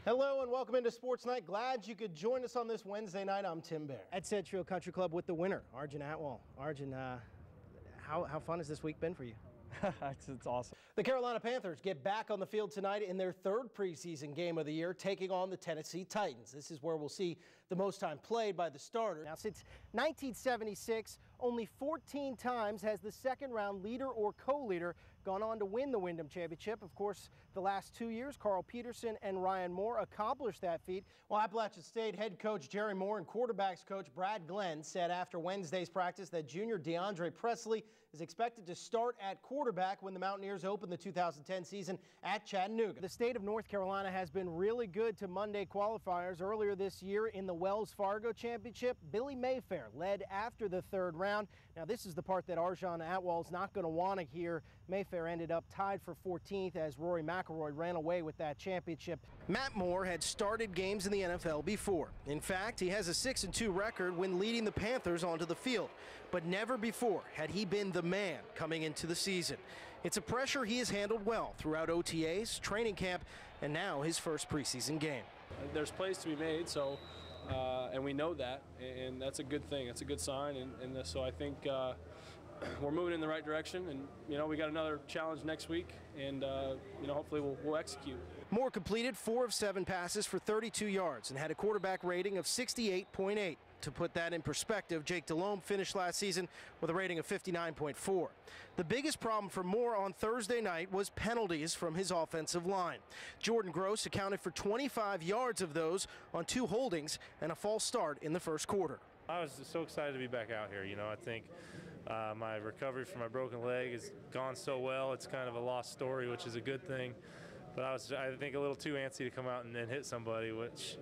Hello and welcome into Sports Night. Glad you could join us on this Wednesday night. I'm Tim Baier. At Central Country Club with the winner, Aug18-29. Aug, how fun has this week been for you? It's awesome. The Carolina Panthers get back on the field tonight in their third preseason game of the year, taking on the Tennessee Titans. This is where we'll see the most time played by the starter. Now, since 1976, only 14 times has the second-round leader or co-leader gone on to win the Wyndham Championship. Of course, the last 2 years, Carl Peterson and Ryan Moore accomplished that feat. Well, Appalachian State head coach Jerry Moore and quarterbacks coach Brad Glenn said after Wednesday's practice that junior DeAndre Presley is expected to start at quarterback when the Mountaineers open the 2010 season at Chattanooga. The state of North Carolina has been really good to Monday qualifiers. Earlier this year in the Wells Fargo Championship, Billy Mayfair led after the third round. Now, this is the part that Aug18-29 not going to want to hear. Mayfair ended up tied for 14th as Rory McIlroy ran away with that championship. Matt Moore had started games in the NFL before. In fact, he has a 6-2 record when leading the Panthers onto the field. But never before had he been the man coming into the season. It's a pressure he has handled well throughout OTAs, training camp, and now his first preseason game. There's plays to be made, so and we know that, and that's a good thing. It's a good sign, and so I think we're moving in the right direction. And we got another challenge next week, and hopefully we'll execute. Moore completed 4 of 7 passes for 32 yards and had a quarterback rating of 68.8. To put that in perspective, Jake Delhomme finished last season with a rating of 59.4. The biggest problem for Moore on Thursday night was penalties from his offensive line. Jordan Gross accounted for 25 yards of those on 2 holdings and a false start in the first quarter. I was just so excited to be back out here. I think my recovery from my broken leg has gone so well. It's kind of a lost story, which is a good thing. But I think, a little too antsy to come out and then hit somebody, which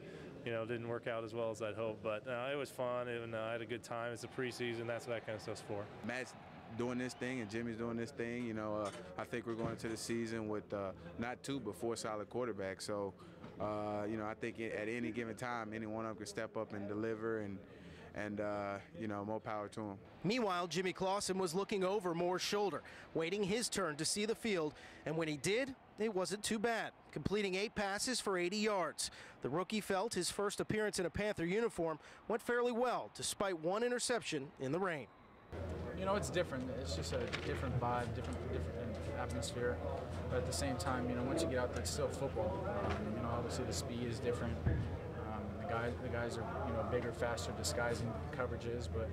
didn't work out as well as I'd hoped. But it was fun, and I had a good time. It's a preseason. That's what that kind of stuff's for. Matt's doing this thing, and Jimmy's doing this thing. I think we're going into the season with not 2 but 4 solid quarterbacks. So, I think at any given time, any one of them can step up and deliver, and more power to him. Meanwhile, Jimmy Clausen was looking over Moore's shoulder, waiting his turn to see the field, and when he did, it wasn't too bad, completing 8 passes for 80 yards. The rookie felt his first appearance in a Panther uniform went fairly well, despite 1 interception in the rain. It's different. It's just a different vibe, different atmosphere. But at the same time, once you get out there, it's still football. Obviously the speed is different. The guys are bigger, faster, disguising coverages. But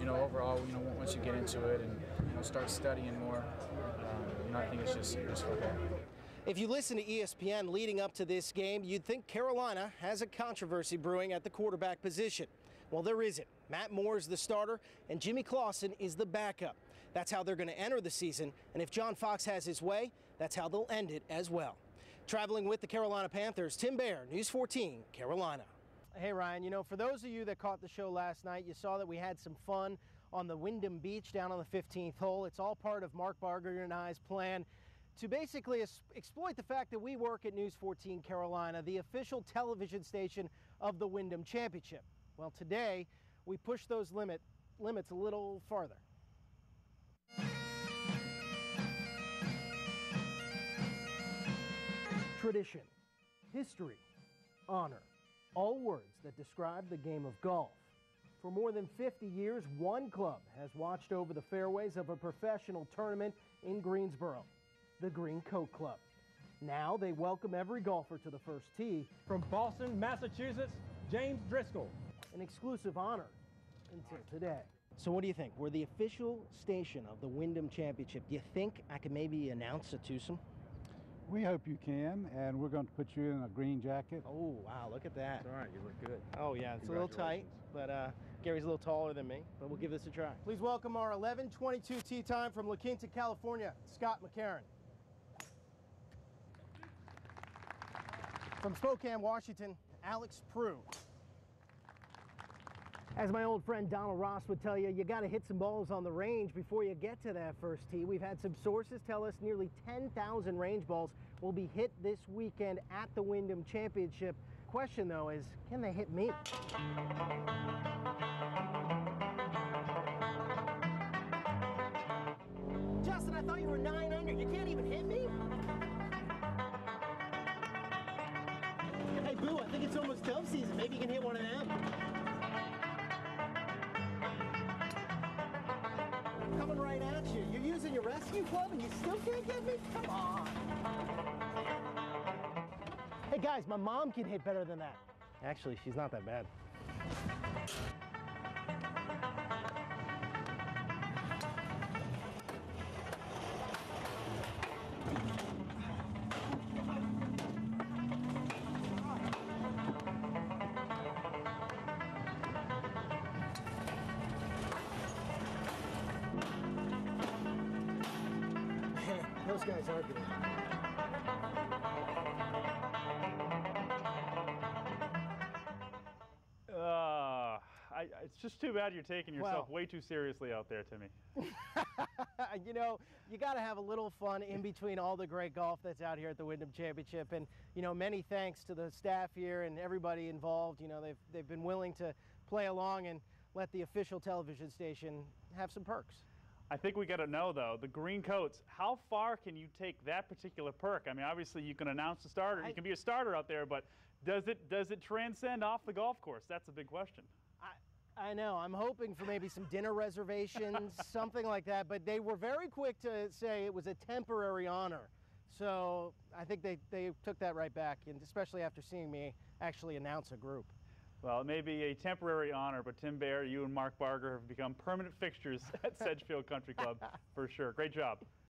overall, once you get into it and start studying more, I think it's just football. If you listen to ESPN leading up to this game, you'd think Carolina has a controversy brewing at the quarterback position. Well, there isn't. Matt Moore is the starter, and Jimmy Clausen is the backup. That's how they're going to enter the season, and if John Fox has his way, that's how they'll end it as well. Traveling with the Carolina Panthers, Tim Baier, News 14, Carolina. Hey, Ryan, for those of you that caught the show last night, you saw that we had some fun on the Wyndham Beach down on the 15th hole. It's all part of Mark Barger and I's plan to basically exploit the fact that we work at News 14 Carolina, the official television station of the Wyndham Championship. Well, today we push those limits a little farther. Tradition, history, honor, all words that describe the game of golf. For more than 50 years, one club has watched over the fairways of a professional tournament in Greensboro, the Green Coat Club. Now they welcome every golfer to the first tee. From Boston, Massachusetts, James Driscoll. An exclusive honor until today. So what do you think? We're the official station of the Wyndham Championship. Do you think I could maybe announce a twosome? We hope you can, and we're going to put you in a green jacket. Oh, wow, look at that. All right, you look good. Oh, yeah, it's a little tight, but Gary's a little taller than me, but we'll give this a try. Please welcome our 11:22 tee time from La Quinta, California, Scott McCarron. From Spokane, Washington, Alex Prue. As my old friend Donald Ross would tell you, you got to hit some balls on the range before you get to that first tee. We've had some sources tell us nearly 10,000 range balls will be hit this weekend at the Wyndham Championship. Question, though, is can they hit me? Justin, I thought you were 9 under. You can't even hit me? Hey, it's almost dove season. Maybe you can hit one of them. Coming right at you. You're using your rescue club and you still can't get me? Come on. Hey guys, my mom can hit better than that. Actually, she's not that bad. Those guys are good. It's just too bad you're taking yourself way too seriously out there, Timmy. You know, you got to have a little fun in between all the great golf that's out here at the Wyndham Championship. And, you know, many thanks to the staff here and everybody involved. You know, they've been willing to play along and let the official television station have some perks. I think we got to know, though, the green coats, how far can you take that particular perk? I mean, obviously you can announce a starter. You can be a starter out there, but does it transcend off the golf course? That's a big question. I know. I'm hoping for maybe some dinner reservations, something like that. But they were very quick to say it was a temporary honor. So I think they took that right back, and especially after seeing me actually announce a group. Well, it may be a temporary honor, but Tim Baier, you and Mark Barger have become permanent fixtures at Sedgefield Country Club for sure. Great job.